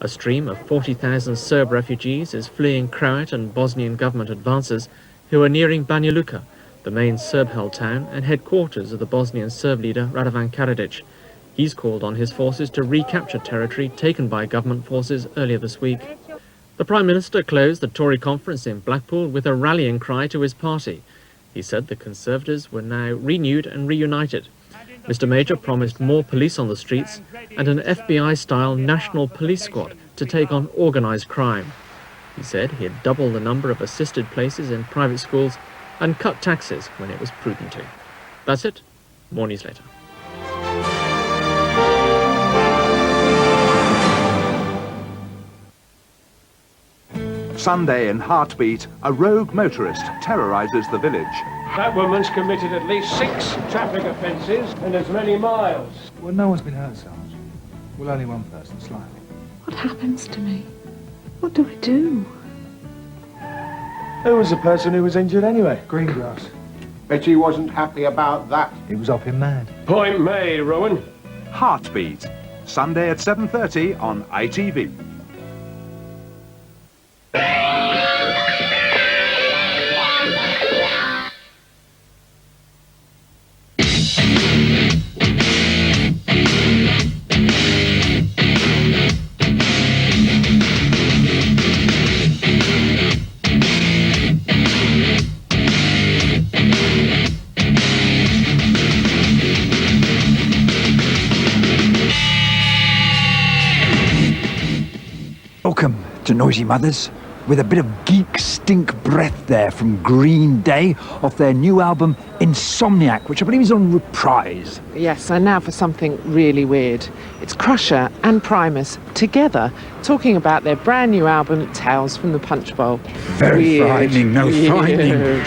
A stream of 40,000 Serb refugees is fleeing Croat and Bosnian government advances who are nearing Banja Luka, the main Serb-held town and headquarters of the Bosnian Serb leader Radovan Karadzic. He's called on his forces to recapture territory taken by government forces earlier this week. The Prime Minister closed the Tory conference in Blackpool with a rallying cry to his party. He said the Conservatives were now renewed and reunited. Mr Major promised more police on the streets and an FBI-style national police squad to take on organised crime. He said he had doubled the number of assisted places in private schools and cut taxes when it was prudent to. That's it. More news later. Sunday in Heartbeat, a rogue motorist terrorises the village. That woman's committed at least 6 traffic offences and as many miles. Well, no one's been hurt, Sarge. Well, only one person, slightly. What happens to me? What do I do? Who was the person who was injured anyway? Greengrass. Bet he wasn't happy about that. He was up in mad. Point made, Rowan. Heartbeat, Sunday at 7:30 on ITV. Welcome to Noisy Mothers, with a bit of geek stink breath there from Green Day off their new album Insomniac, which I believe is on reprise. Yes, and now for something really weird. It's Krusher and Primus together talking about their brand new album Tales from the Punch Bowl. Very Weird. frightening, no frightening. Weird.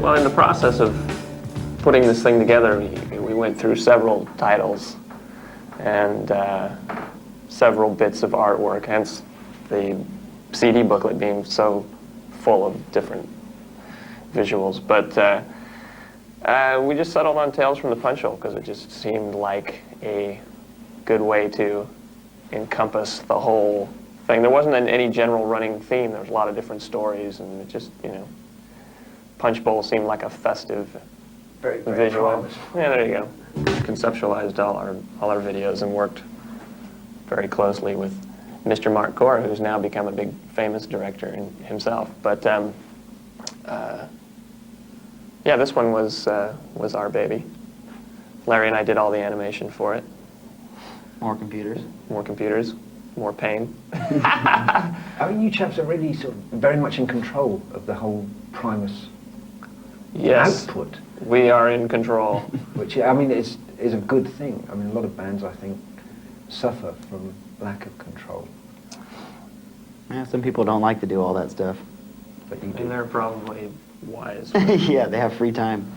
Well, in the process of putting this thing together, we went through several titles and several bits of artwork, hence the CD booklet being so full of different visuals. But we just settled on Tales from the Punch Bowl because it just seemed like a good way to encompass the whole thing. There wasn't any general running theme. There was a lot of different stories, and it just, you know, Punch Bowl seemed like a festive visual. Yeah, there you go. Conceptualized all our videos and worked very closely with Mr. Mark Gore, who's now become a big famous director himself. But yeah, this one was our baby. Larry and I did all the animation for it. More computers. More computers. More pain. I mean, you chaps are really sort of very much in control of the whole Primus output. We are in control. Which, I mean, is a good thing. I mean, a lot of bands, I think, suffer from lack of control. Yeah, some people don't like to do all that stuff. But you do. And they're probably wise. Yeah, they have free time.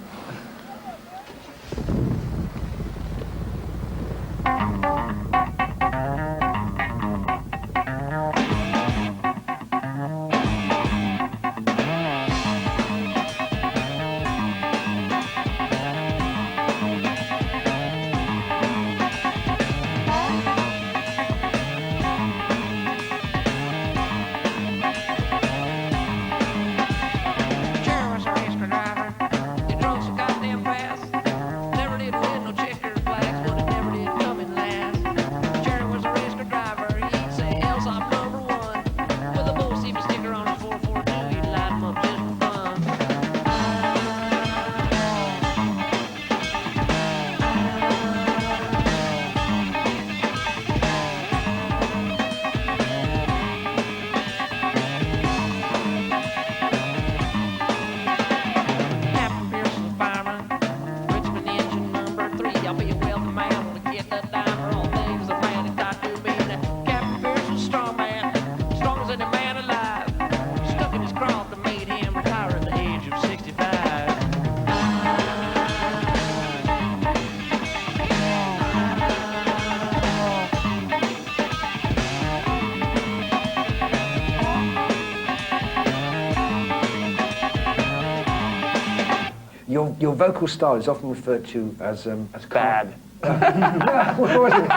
Your vocal style is often referred to as bad. I wasn't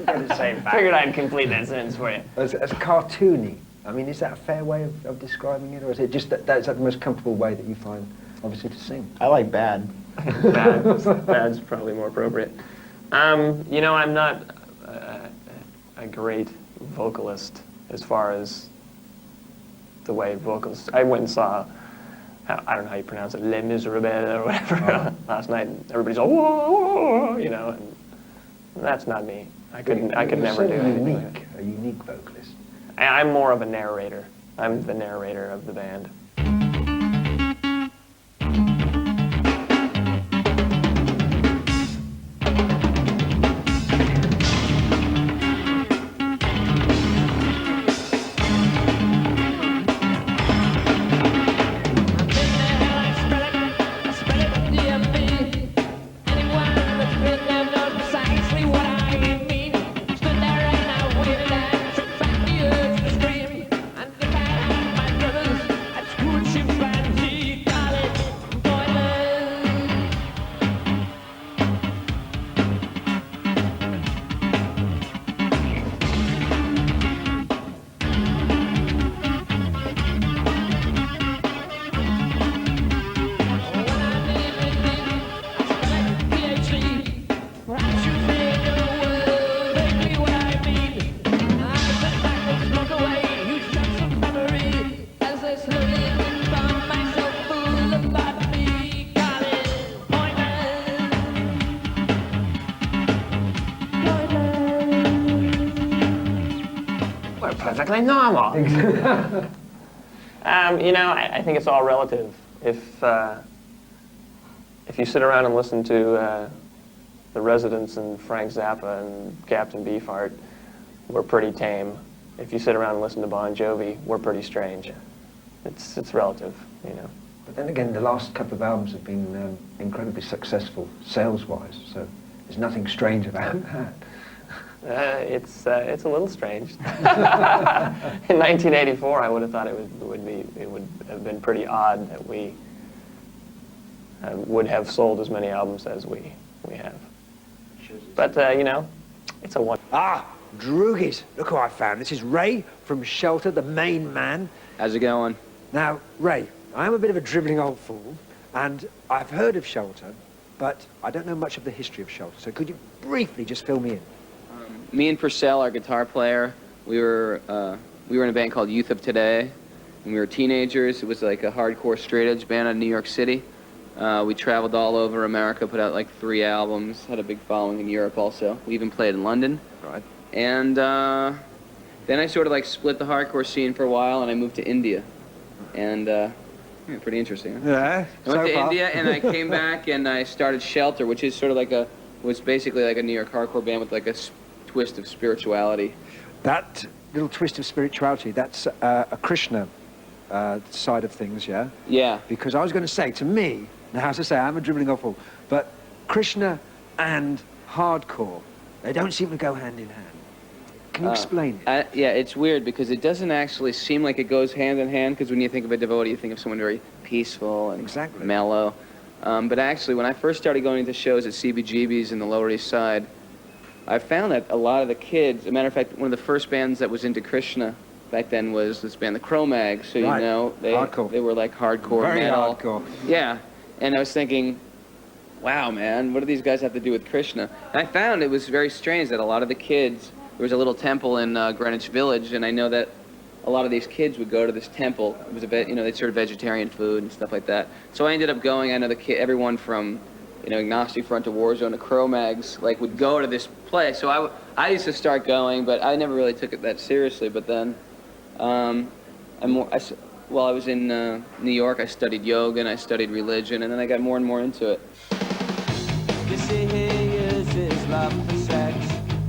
going to say bad. Figured I'd complete that sentence for you. As cartoony. I mean, is that a fair way of describing it, or is it just that's the most comfortable way that you find, obviously, to sing? I like bad. Bad's probably more appropriate. You know, I'm not a great vocalist as far as the way vocals. I went and saw, I don't know how you pronounce it, Les Miserables or whatever, last night, and everybody's all, whoa, whoa, whoa, you know, and that's not me. I could never do anything like that. A unique vocalist. I'm more of a narrator. I'm the narrator of the band. Perfectly normal. You know, I think it's all relative. If you sit around and listen to the Residents and Frank Zappa and Captain Beefheart, we're pretty tame. If you sit around and listen to Bon Jovi, we're pretty strange. It's relative, you know. But then again, the last couple of albums have been incredibly successful sales-wise, so there's nothing strange about that. It's a little strange. In 1984, I would have thought it would have been pretty odd that we would have sold as many albums as we have. But you know, it's a one. Ah, Droogies. Look who I found. This is Ray from Shelter, the main man. How's it going? Now, Ray, I'm a bit of a drivelling old fool, and I've heard of Shelter, but I don't know much of the history of Shelter. So could you briefly just fill me in? Me and Purcell, our guitar player, we were in a band called Youth of Today. When we were teenagers, it was like a hardcore straight edge band out of New York City. We traveled all over America, put out like 3 albums, had a big following in Europe also. We even played in London. Right. And then I sort of like split the hardcore scene for a while, and I moved to India. And yeah, pretty interesting. Huh? Yeah. I went to India, and I came back, and I started Shelter, which is sort of was basically like a New York hardcore band with like a twist of spirituality. That little twist of spirituality, that's a Krishna side of things, yeah? Yeah. Because I was going to say, to me, now as I say, I'm a dribbling off fool, but Krishna and hardcore, they don't seem to go hand in hand. Can you explain it? Yeah, it's weird because it doesn't actually seem like it goes hand in hand, because when you think of a devotee, you think of someone very peaceful and mellow. But actually, when I first started going to shows at CBGB's in the Lower East Side, I found that a lot of the kids, as a matter of fact, one of the first bands that was into Krishna back then was this band, the Cro-Mags. So, right. You know, they were like hardcore Very metal. hardcore. Yeah. And I was thinking, wow, man, what do these guys have to do with Krishna? And I found it was very strange that a lot of the kids, there was a little temple in Greenwich Village, and I know that a lot of these kids would go to this temple. It was they served vegetarian food and stuff like that. So I ended up going. I know everyone from, Agnostic Front to Warzone to Cro-Mags, would go to this place. So I used to start going, but I never really took it that seriously. But then, while I was in New York, I studied yoga and I studied religion, and then I got more and more into it. You see, he uses love for sex,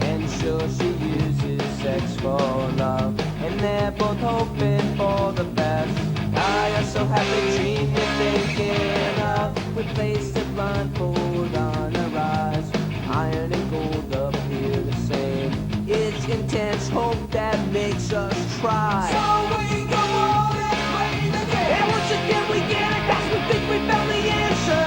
and sure she uses sex for love, and they're both hoping for the best. I also have a dream that thinking of, replace a blindfold on her eyes. Iron and gold appear the same. It's intense hope that makes us try. So we go on and play the game. And once again we get it, 'cause we think we found the answer.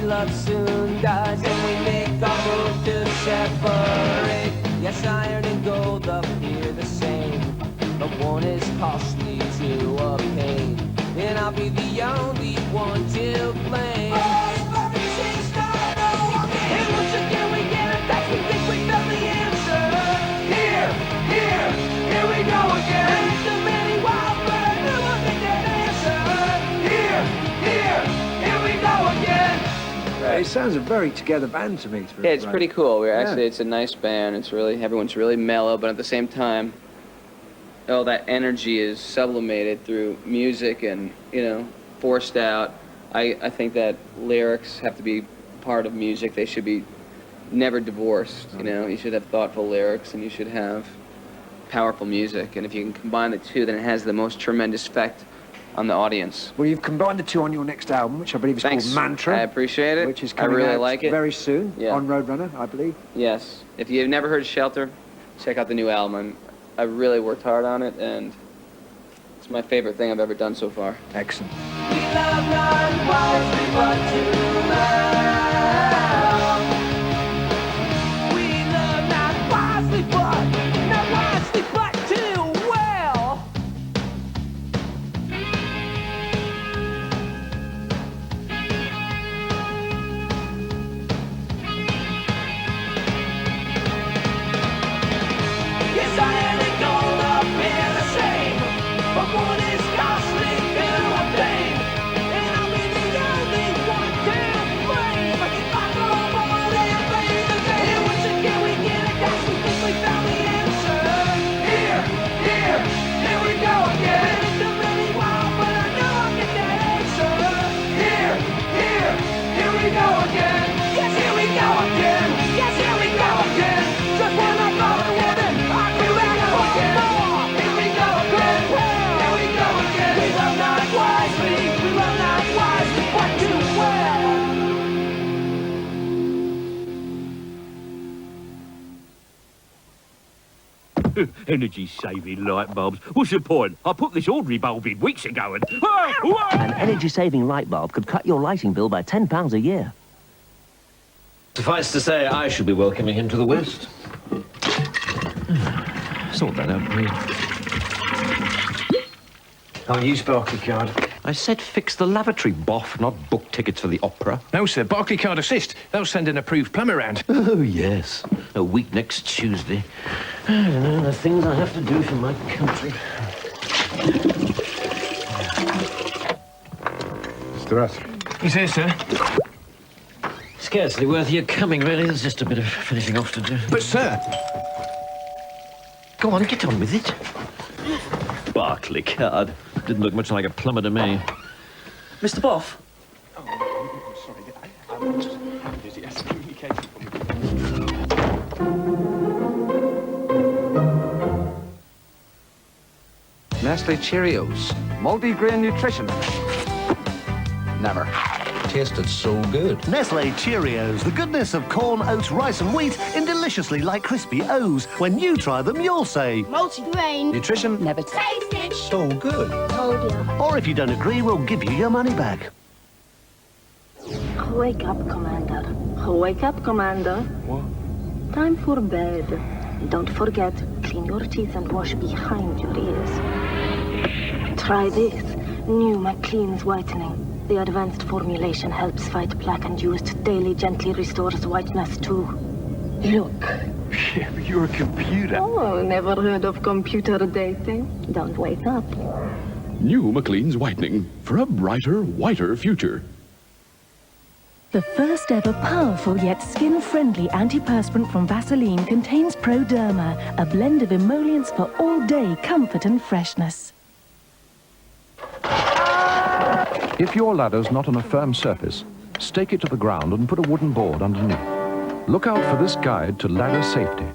love soon dies, and we make our move to separate. Yes, iron and gold appear the same, but one is costly to obtain, and I'll be the only one to blame. And once again we get it back, we think we found the answer. Here we go again. And it's a many wild, but I knew I'd get that answer. Here we go again. It sounds a very together band to me. Yeah, it's pretty cool. It's a nice band. It's really, everyone's really mellow, but at the same time, all that energy is sublimated through music and, you know, forced out. I think that lyrics have to be part of music. They should be never divorced, you know. You should have thoughtful lyrics and you should have powerful music. And if you can combine the two, then it has the most tremendous effect on the audience. Well, you've combined the two on your next album, which I believe is called Mantra. I appreciate it. Which is coming I really out like it. very soon on Roadrunner, I believe. Yes. If you've never heard Shelter, check out the new album. I really worked hard on it, and it's my favorite thing I've ever done so far. Excellent. We love not wisely, but too well. We love not wisely, but too well. Yes, I am the gold up here the same, but one is costly to obtain, and I'll be the only one to blame. I go over and play the game. And once again we get it, guys, we think we found the answer. Here we go again. And it's a many wild, but I know I'll get that answer. Here we go again. Yes, here we go again. Yes, here we go again. Just when I thought it wouldn't, I feel like I want more. Here we go again. Here we go again. We love not wisely, but too well. Energy-saving light bulbs. What's the point? I put this ordinary bulb in weeks ago and... An energy-saving light bulb could cut your lighting bill by £10 a year. Suffice to say, I should be welcoming him to the West. Sort that out, please. I'll use Barclaycard. I said fix the lavatory, boff, not book tickets for the opera. No, sir. Barclaycard Assist. They'll send an approved plumber round. Oh, yes. A week next Tuesday. I don't know the things I have to do for my country. Mr. Russ. He's here, sir. Scarcely worth your coming, really. There's just a bit of finishing off to do. But, sir... Go on, get on with it. Barclaycard. Didn't look much like a plumber to me. Mr. Boff? Oh, sorry. I'm just busy as communication from Nestle Cheerios. Multi-grain nutrition. Never. Tasted so good. Nestle Cheerios, the goodness of corn, oats, rice and wheat in deliciously light crispy O's. When you try them, you'll say... Multi-grain. Nutrition. Never tasted. So good. Told you. Or if you don't agree, we'll give you your money back. Wake up, Commander. Wake up, Commander. What? Time for bed. Don't forget, clean your teeth and wash behind your ears. Try this. New McLean's Whitening. The advanced formulation helps fight plaque and used daily gently restores whiteness too. Look. You're a computer. Oh, never heard of computer dating? Don't wake up. New McLean's Whitening for a brighter, whiter future. The first ever powerful yet skin-friendly antiperspirant from Vaseline contains Proderma, a blend of emollients for all-day comfort and freshness. If your ladder's not on a firm surface, stake it to the ground and put a wooden board underneath. Look out for this guide to ladder safety.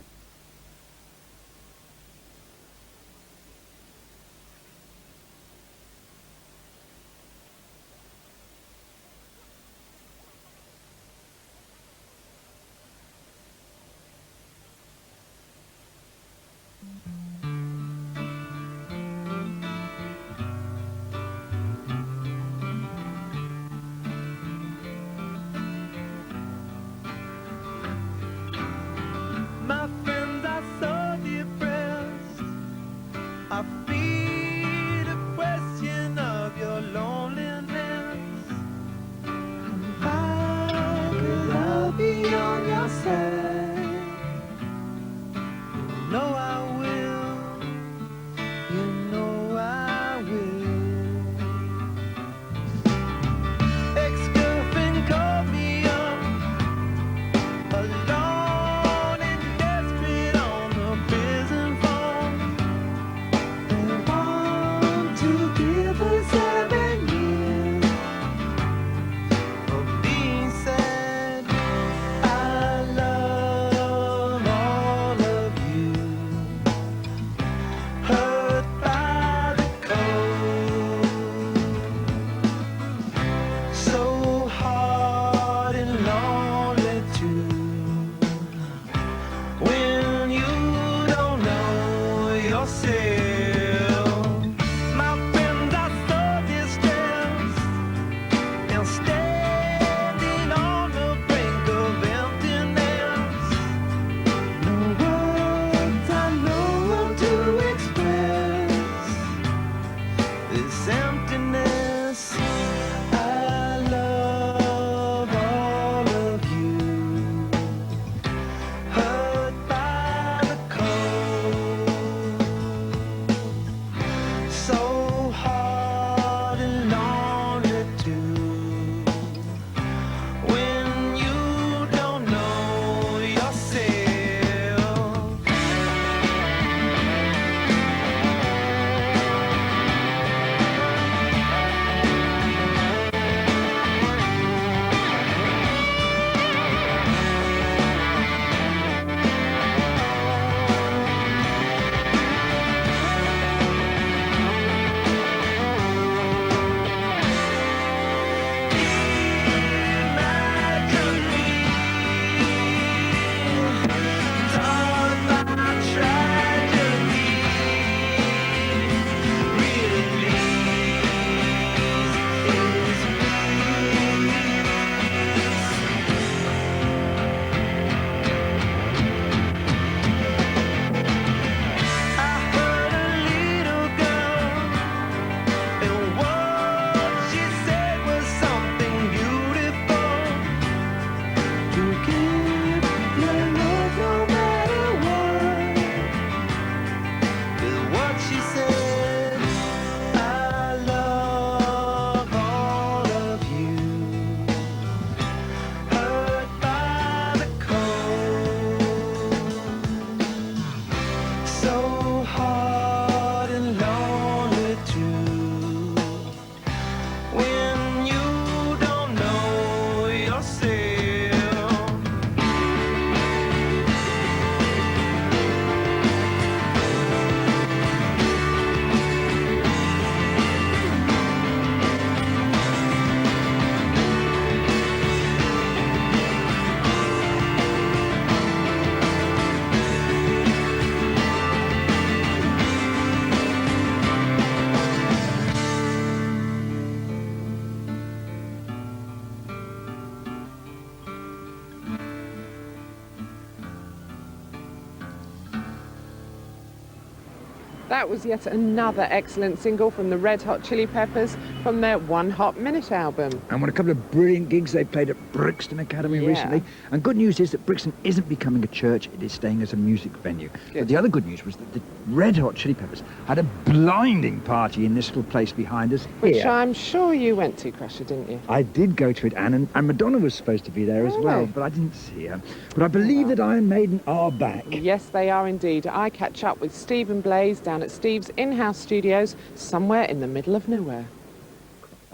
That was yet another excellent single from the Red Hot Chili Peppers from their One Hot Minute album. And what a couple of brilliant gigs they played at Brixton Academy recently. And good news is that Brixton isn't becoming a church, it is staying as a music venue. But the other good news was that the Red Hot Chili Peppers had a blinding party in this little place behind us. Which here. I'm sure you went to, Crusher, didn't you? I did go to it, Anne, and Madonna was supposed to be there as well, but I didn't see her. But I believe that Iron Maiden are back. Yes, they are indeed. I catch up with Steve and Blaze down at Steve's in-house studios somewhere in the middle of nowhere.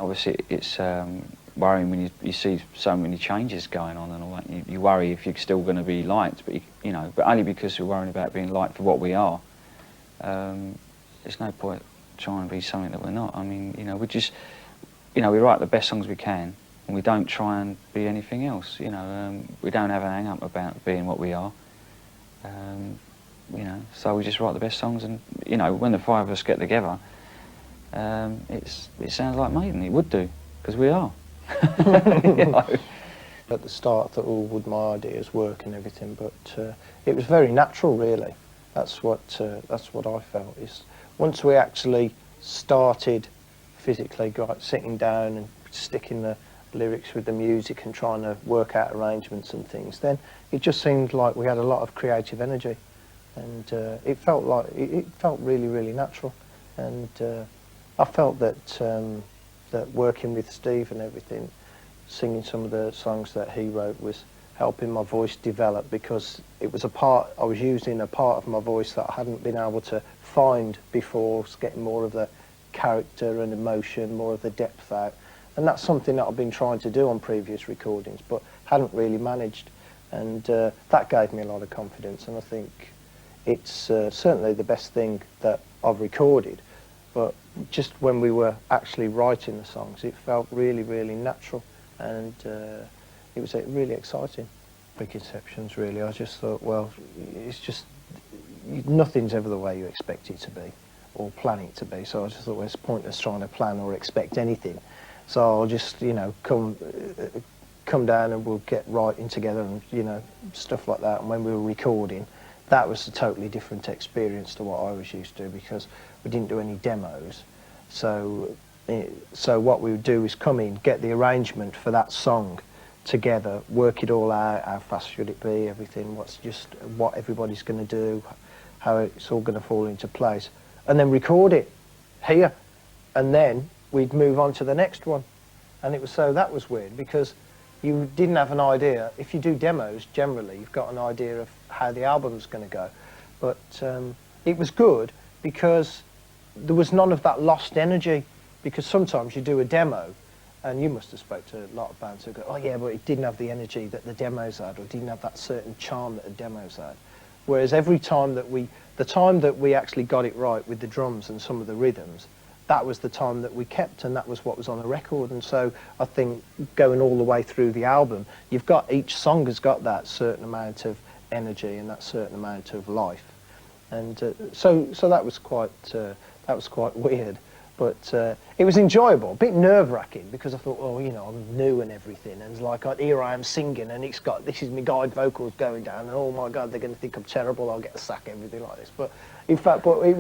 Obviously, it's worrying when you see so many changes going on and all that. You worry if you're still going to be liked, but you know, but only because we're worrying about being liked for what we are. There's no point trying to be something that we're not. I mean, you know, we just, you know, we write the best songs we can, and we don't try and be anything else. You know, we don't have an hang-up about being what we are. You know, so we just write the best songs, and you know, when the five of us get together, it sounds like Maiden. It would do, because we are. You know? At the start, I thought, oh, would my ideas work and everything, but it was very natural, really. That's what I felt. Is once we actually started physically sitting down and sticking the lyrics with the music and trying to work out arrangements and things, then it just seemed like we had a lot of creative energy, and it felt really, really natural. And I felt that that working with Steve and everything, singing some of the songs that he wrote, was helping my voice develop, because it was I was using a part of my voice that I hadn't been able to find before. Was getting more of the character and emotion, more of the depth out, and that's something that I've been trying to do on previous recordings, but hadn't really managed, and that gave me a lot of confidence, and I think it's certainly the best thing that I've recorded. But just when we were actually writing the songs, it felt really, really natural, and it was really exciting. Preconceptions, really. I just thought, well, it's just, nothing's ever the way you expect it to be, or plan it to be, so I just thought, well, it's pointless trying to plan or expect anything. So I'll just, you know, come down and we'll get writing together and, you know, stuff like that. And when we were recording, that was a totally different experience to what I was used to, because we didn't do any demos. So what we would do is come in, get the arrangement for that song together, work it all out, how fast should it be, everything, what everybody's going to do, how it's all going to fall into place, and then record it here, and then we'd move on to the next one. And it was, so that was weird, because you didn't have an idea. If you do demos, generally, you've got an idea of how the album's going to go. But it was good, because there was none of that lost energy, because sometimes you do a demo, and you must have spoke to a lot of bands who go, oh yeah, but it didn't have the energy that the demos had, or didn't have that certain charm that the demos had. Whereas every time that the time that we actually got it right with the drums and some of the rhythms, that was the time that we kept, and that was what was on the record. And so I think going all the way through the album, you've got, each song has got that certain amount of energy and that certain amount of life. And so that was quite weird, but it was enjoyable. A bit nerve-wracking, because I thought, oh, you know, I'm new and everything, and it's like, here I am singing, and this is my guide vocals going down, and oh my God, they're going to think I'm terrible, I'll get a sack, everything like this. But in fact, it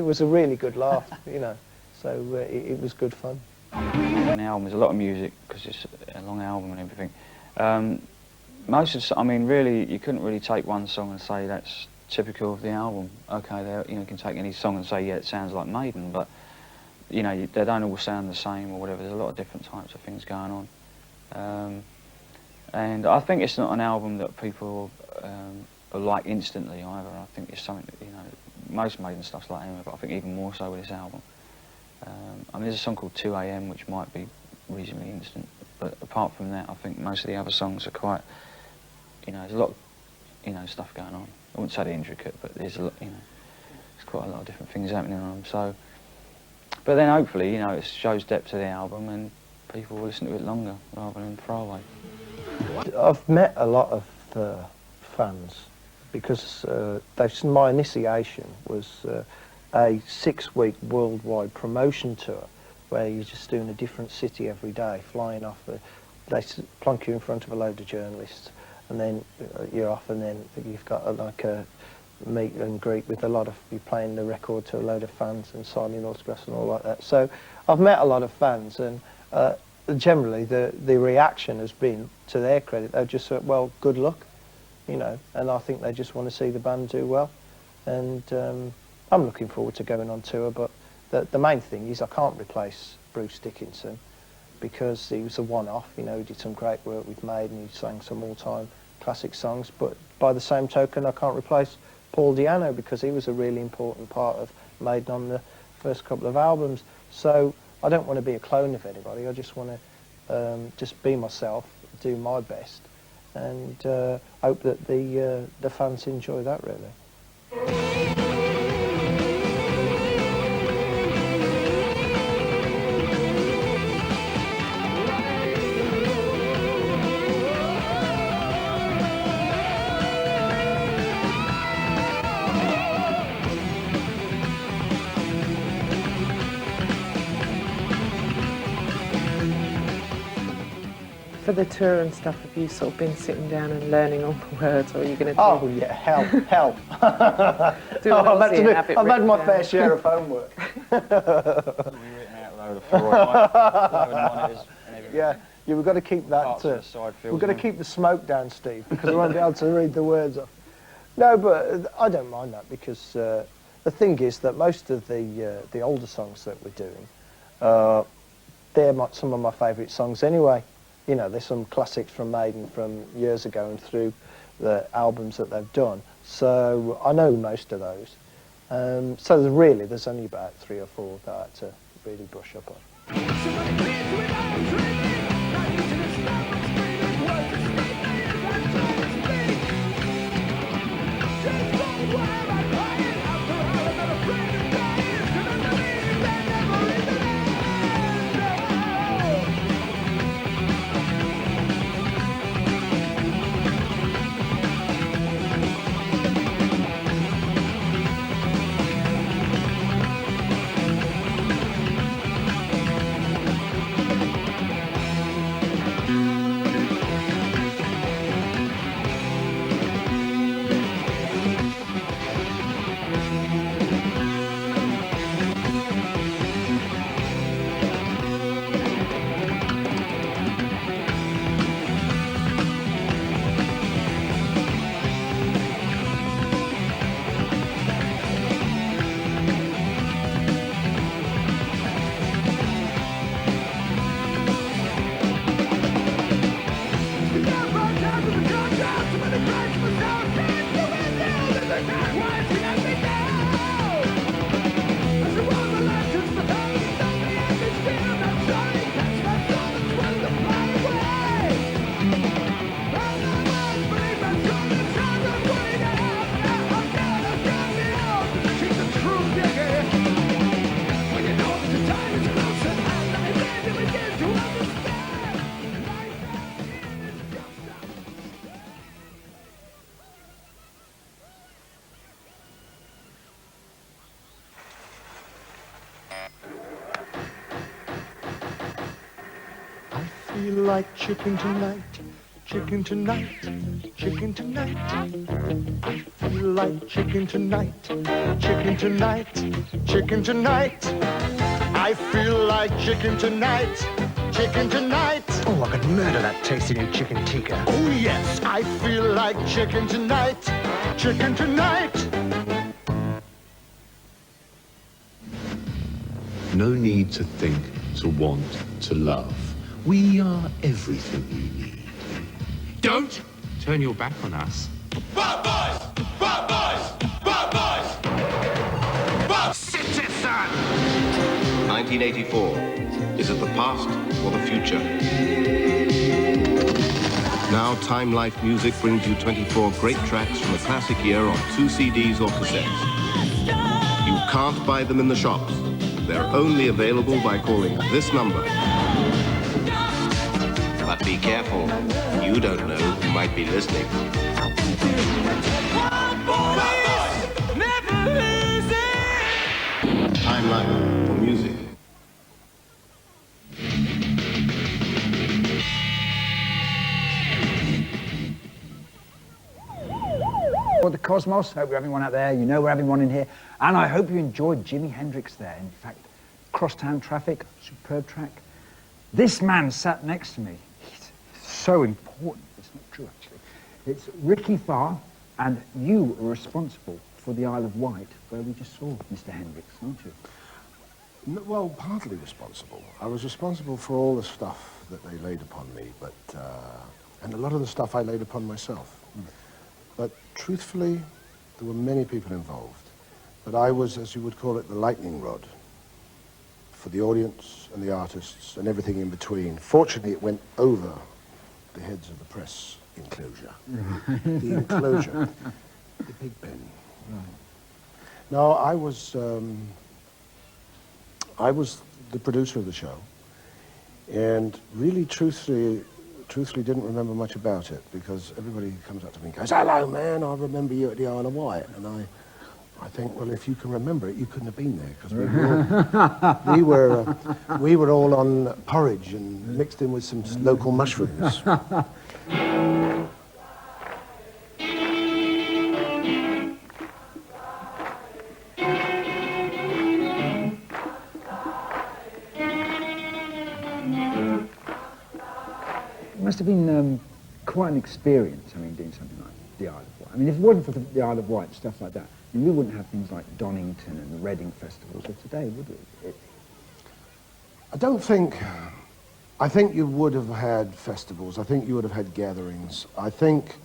was a really good laugh, you know. So it was good fun. An album is a lot of music, because it's a long album and everything. I mean, really, you couldn't really take one song and say that's typical of the album. Okay, you know, you can take any song and say, yeah, it sounds like Maiden, but you know, they don't all sound the same or whatever. There's a lot of different types of things going on, and I think it's not an album that people like instantly either. I think it's something that, you know, most Maiden stuff's like anyway, but I think even more so with this album. I mean, there's a song called 2 AM which might be reasonably instant, but apart from that, I think most of the other songs are quite, you know, there's a lot of, you know, stuff going on. I wouldn't say they're intricate, but there's a lot, you know, there's quite a lot of different things happening on them. So, but then hopefully, you know, it shows depth to the album and people will listen to it longer rather than throw away. I've met a lot of fans, because my initiation was a 6-week worldwide promotion tour, where you're just doing a different city every day, flying off. They plonk you in front of a load of journalists, and then you're off, and then you've got like meet and greet with a lot of, be playing the record to a load of fans and signing autographs and all like that. So I've met a lot of fans, and generally the reaction has been, to their credit, they've just said, well, good luck, you know, and I think they just want to see the band do well. And I'm looking forward to going on tour, but the main thing is I can't replace Bruce Dickinson, because he was a one-off. You know, he did some great work with Maiden, he sang some all-time classic songs, but by the same token I can't replace Paul Di'Anno, because he was a really important part of Maiden on the first couple of albums. So I don't want to be a clone of anybody, I just want to just be myself, do my best, and hope that the fans enjoy that, really. For the tour and stuff, have you sort of been sitting down and learning all the words, or are you going to do... Oh yeah, hell. Do an Aussie and have it I've had written my down. fair share of homework. Yeah, we've got to keep that. We've got to keep the smoke down, Steve, because I won't be able to read the words off. No, but I don't mind that, because the thing is that most of the older songs that we're doing, they're some of my favourite songs anyway. You know, there's some classics from Maiden from years ago and through the albums that they've done. So I know most of those. So there's only about 3 or 4 that I had to really brush up on. Feel like chicken tonight, chicken tonight, chicken tonight. I feel like chicken tonight, chicken tonight, chicken tonight. I feel like chicken tonight, chicken tonight. Oh, I could murder that tasty new chicken tikka. Oh yes, I feel like chicken tonight, chicken tonight. No need to think, to want, to love. We are everything you need. Don't turn your back on us. Bad boys! Bad boys! Bad boys! Bad... Citizen! 1984. Is it the past or the future? Now Time Life Music brings you 24 great tracks from a classic year on 2 CDs or cassettes. You can't buy them in the shops. They're only available by calling this number. But be careful. You don't know who might be listening. Time Life for music. For the Cosmos, hope you're having one out there. You know we're having one in here. And I hope you enjoyed Jimi Hendrix there. In fact, Crosstown Traffic, superb track. This man sat next to me. He's so important. It's not true, actually. It's Ricky Farr, and you are responsible for the Isle of Wight, where we just saw Mr. Hendrix, aren't you? No, well, partly responsible. I was responsible for all the stuff that they laid upon me, but and a lot of the stuff I laid upon myself. But truthfully, there were many people involved. But I was, as you would call it, the lightning rod for the audience and the artists and everything in between. Fortunately, it went over the heads of the press enclosure. The enclosure, the Big Ben. No, I was the producer of the show, and really, truthfully didn't remember much about it, because everybody comes up to me and goes, "Hello, man, I remember you at the Isle of Wight," and I think, well, if you can remember it, you couldn't have been there, because we were all on porridge and mixed in with some local mushrooms. It must have been quite an experience, I mean, doing something like the Isle of Wight. I mean, if it wasn't for the Isle of Wight, stuff like that, I mean, we wouldn't have things like Donington and the Reading festivals of today, would we? I don't think... I think you would have had festivals. I think you would have had gatherings. I think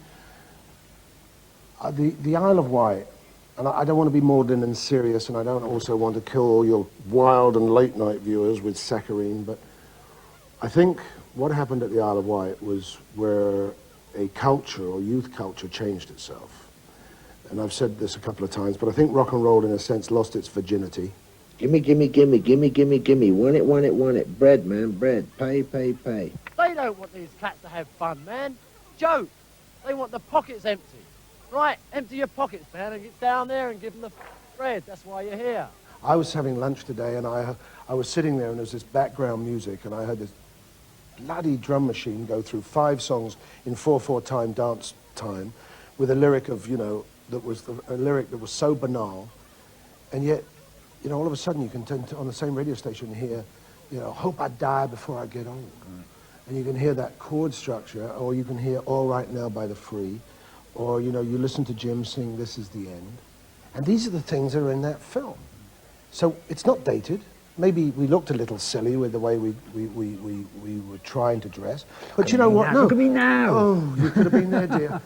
the Isle of Wight, and I don't want to be maudlin and serious, and I don't also want to kill all your wild and late-night viewers with saccharine, but I think what happened at the Isle of Wight was where a culture, or youth culture, changed itself. And I've said this a couple of times, but I think rock and roll, in a sense, lost its virginity. Gimme, gimme, gimme, gimme, gimme, gimme. Want it, want it, want it. Bread, man, bread. Pay, pay, pay. They don't want these cats to have fun, man. Joke. They want the pockets empty. Right, empty your pockets, man, and get down there and give them the bread. That's why you're here. I was having lunch today, and I was sitting there, and there was this background music, and I heard this bloody drum machine go through 5 songs in 4/4 time dance time, with a lyric of, you know, that was a lyric that was so banal, and yet, you know, all of a sudden you can on the same radio station hear, you know, "Hope I die before I get old," and you can hear that chord structure, or you can hear "All Right Now" by The Free, or, you know, you listen to Jim sing "This Is the End," and these are the things that are in that film. So it's not dated. Maybe we looked a little silly with the way we were trying to dress. But you know what? No. Look at me now. Oh, you could have been there, dear.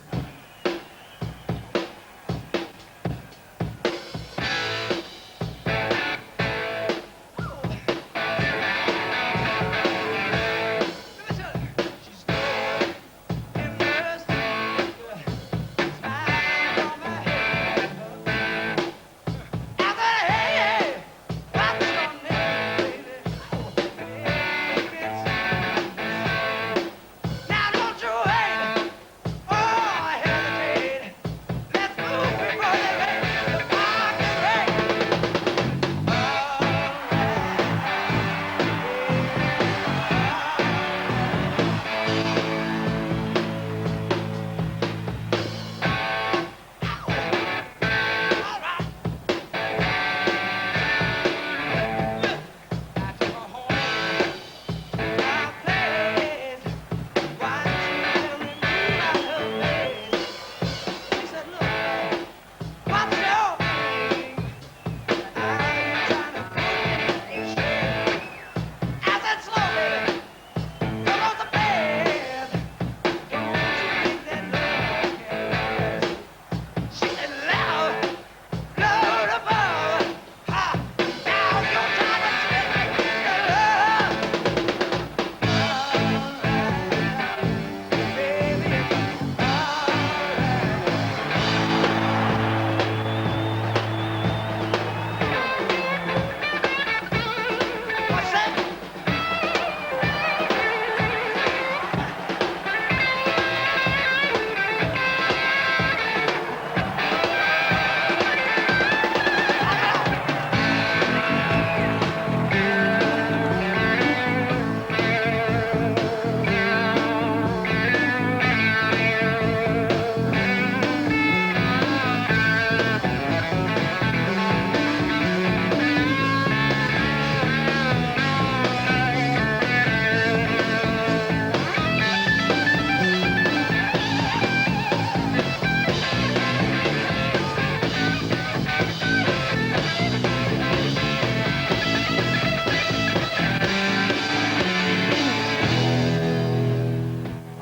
Oh,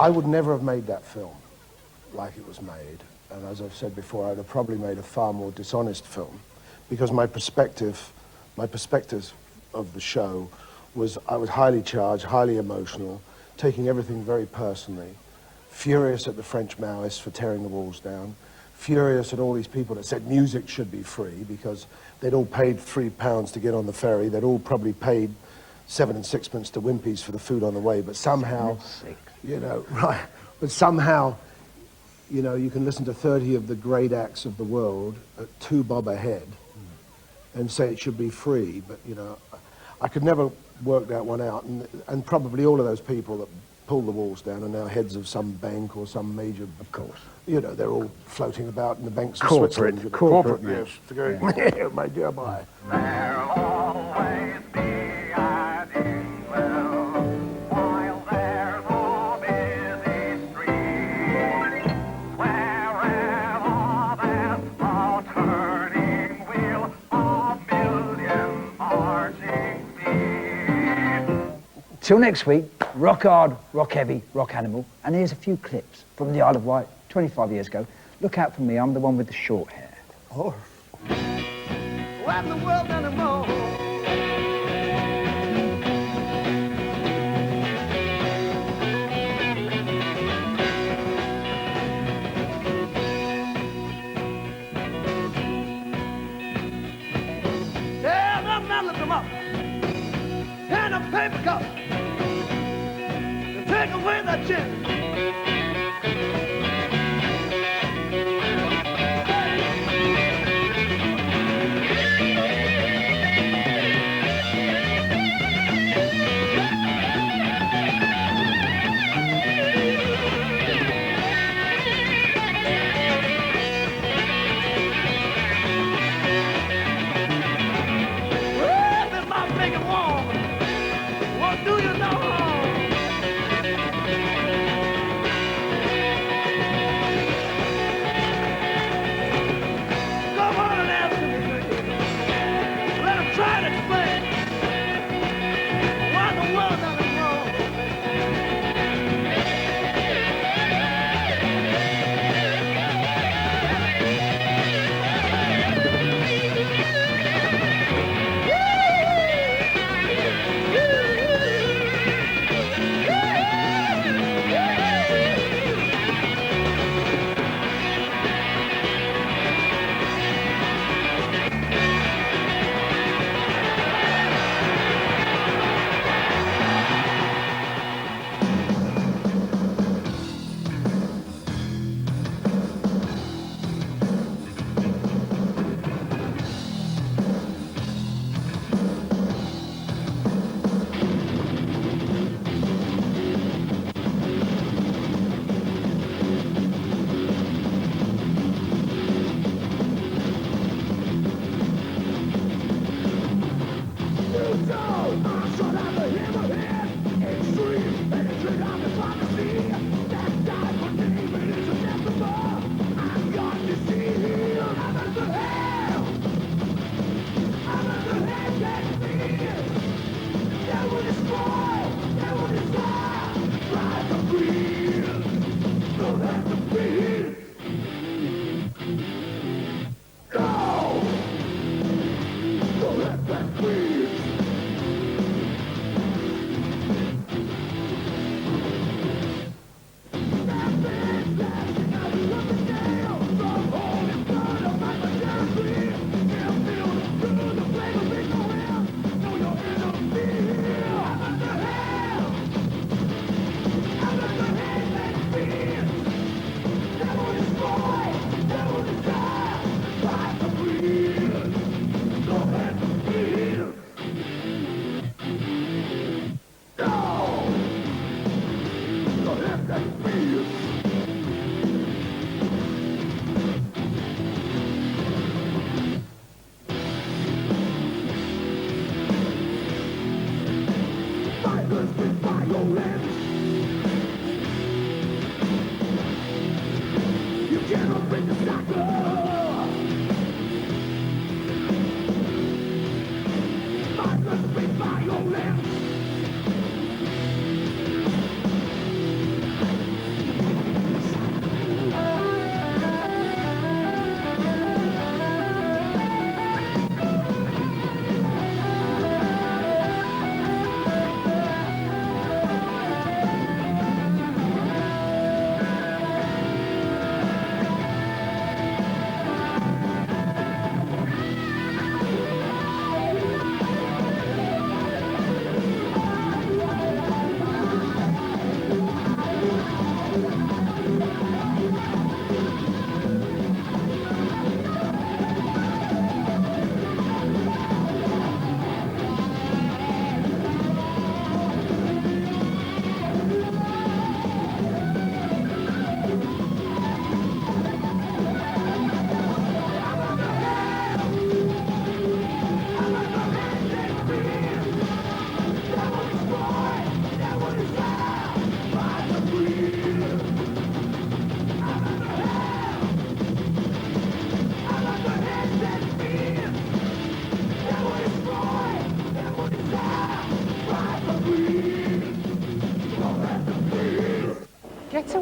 I would never have made that film like it was made. And as I've said before, I'd have probably made a far more dishonest film, because my perspective of the show was I was highly charged, highly emotional, taking everything very personally, furious at the French Maoists for tearing the walls down, furious at all these people that said music should be free, because they'd all paid £3 to get on the ferry, they'd all probably paid 7 and 6pence to Wimpy's for the food on the way, but somehow, you know, right, but somehow, you know, you can listen to 30 of the great acts of the world at 2 bob a head and say it should be free, but, you know, I could never work that one out, and probably all of those people that pulled the walls down are now heads of some bank or some major... Of course. You know, they're all floating about in the banks of Switzerland. You know, corporate, yes. They're going, yeah, my dear boy. Till next week, rock hard, rock heavy, rock animal, and here's a few clips from the Isle of Wight 25 years ago. Look out for me, I'm the one with the short hair. Oh. What in the world anymore? Yeah, I'm not looking them up. And a paper cup. Take away that gin. Do you know?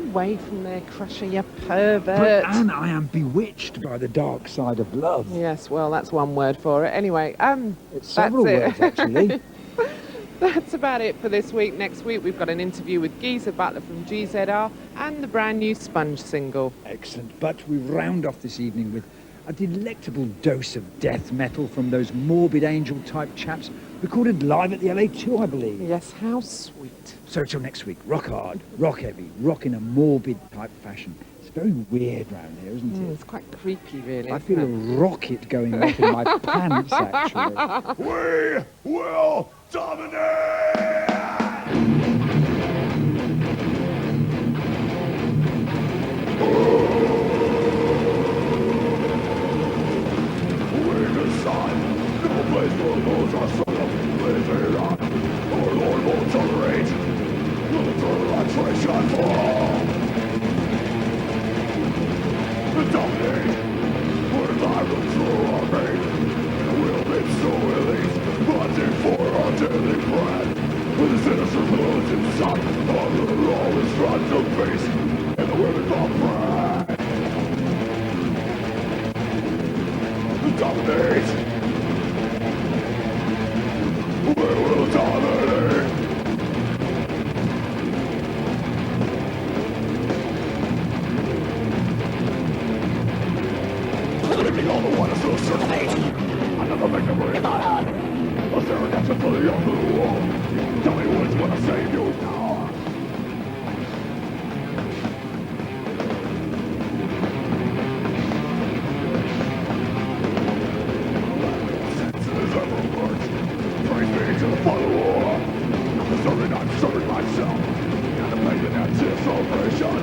away from there, Crusher, you pervert. But Anne, I am bewitched by the dark side of love. Yes, well, that's one word for it. Anyway, it's several words, actually. That's about it for this week. Next week, we've got an interview with Geezer Butler from GZR and the brand new Sponge single. Excellent. But we round off this evening with a delectable dose of death metal from those Morbid Angel-type chaps, recorded live at the LA2, I believe. Yes, how sweet. So till next week, rock hard, rock heavy, rock in a Morbid-type fashion. It's very weird round here, isn't it? It's quite creepy, really. I feel a rocket going off in my pants, actually. We will dominate! We decide no place for those our son of living on. Our Lord will tolerate. Will attrition fall. Dominate. We're liable through our pain. We'll be so elite, hunting for our daily bread. With the sinister moods inside, our little always trying to face, and the women of pride. Dominate. We will dominate. Leave me all the one is so circulate. Another make a break. A serenity for the young blue. Tell me what's gonna save you now. Senses ever merged. Praise me to the follower. I'm serving myself. And the Maiden anticipation.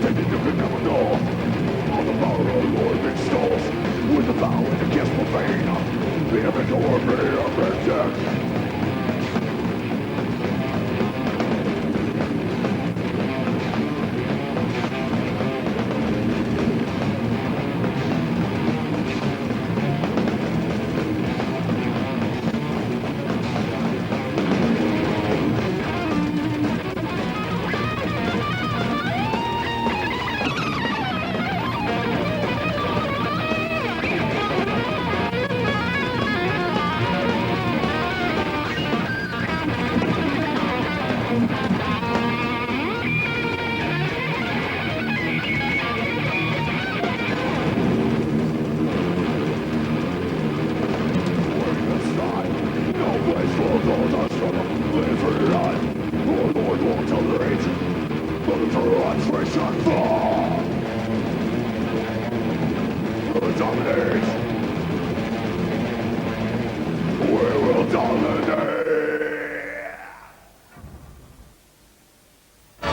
Thinking you can never know. All the power of the Lord extols. With the vow and the kiss profane. Be a victor or be a victim.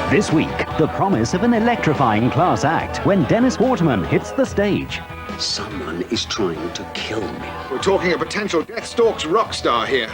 This week, the promise of an electrifying class act when Dennis Waterman hits the stage. Someone is trying to kill me. We're talking a potential Deathstalk's rock star here.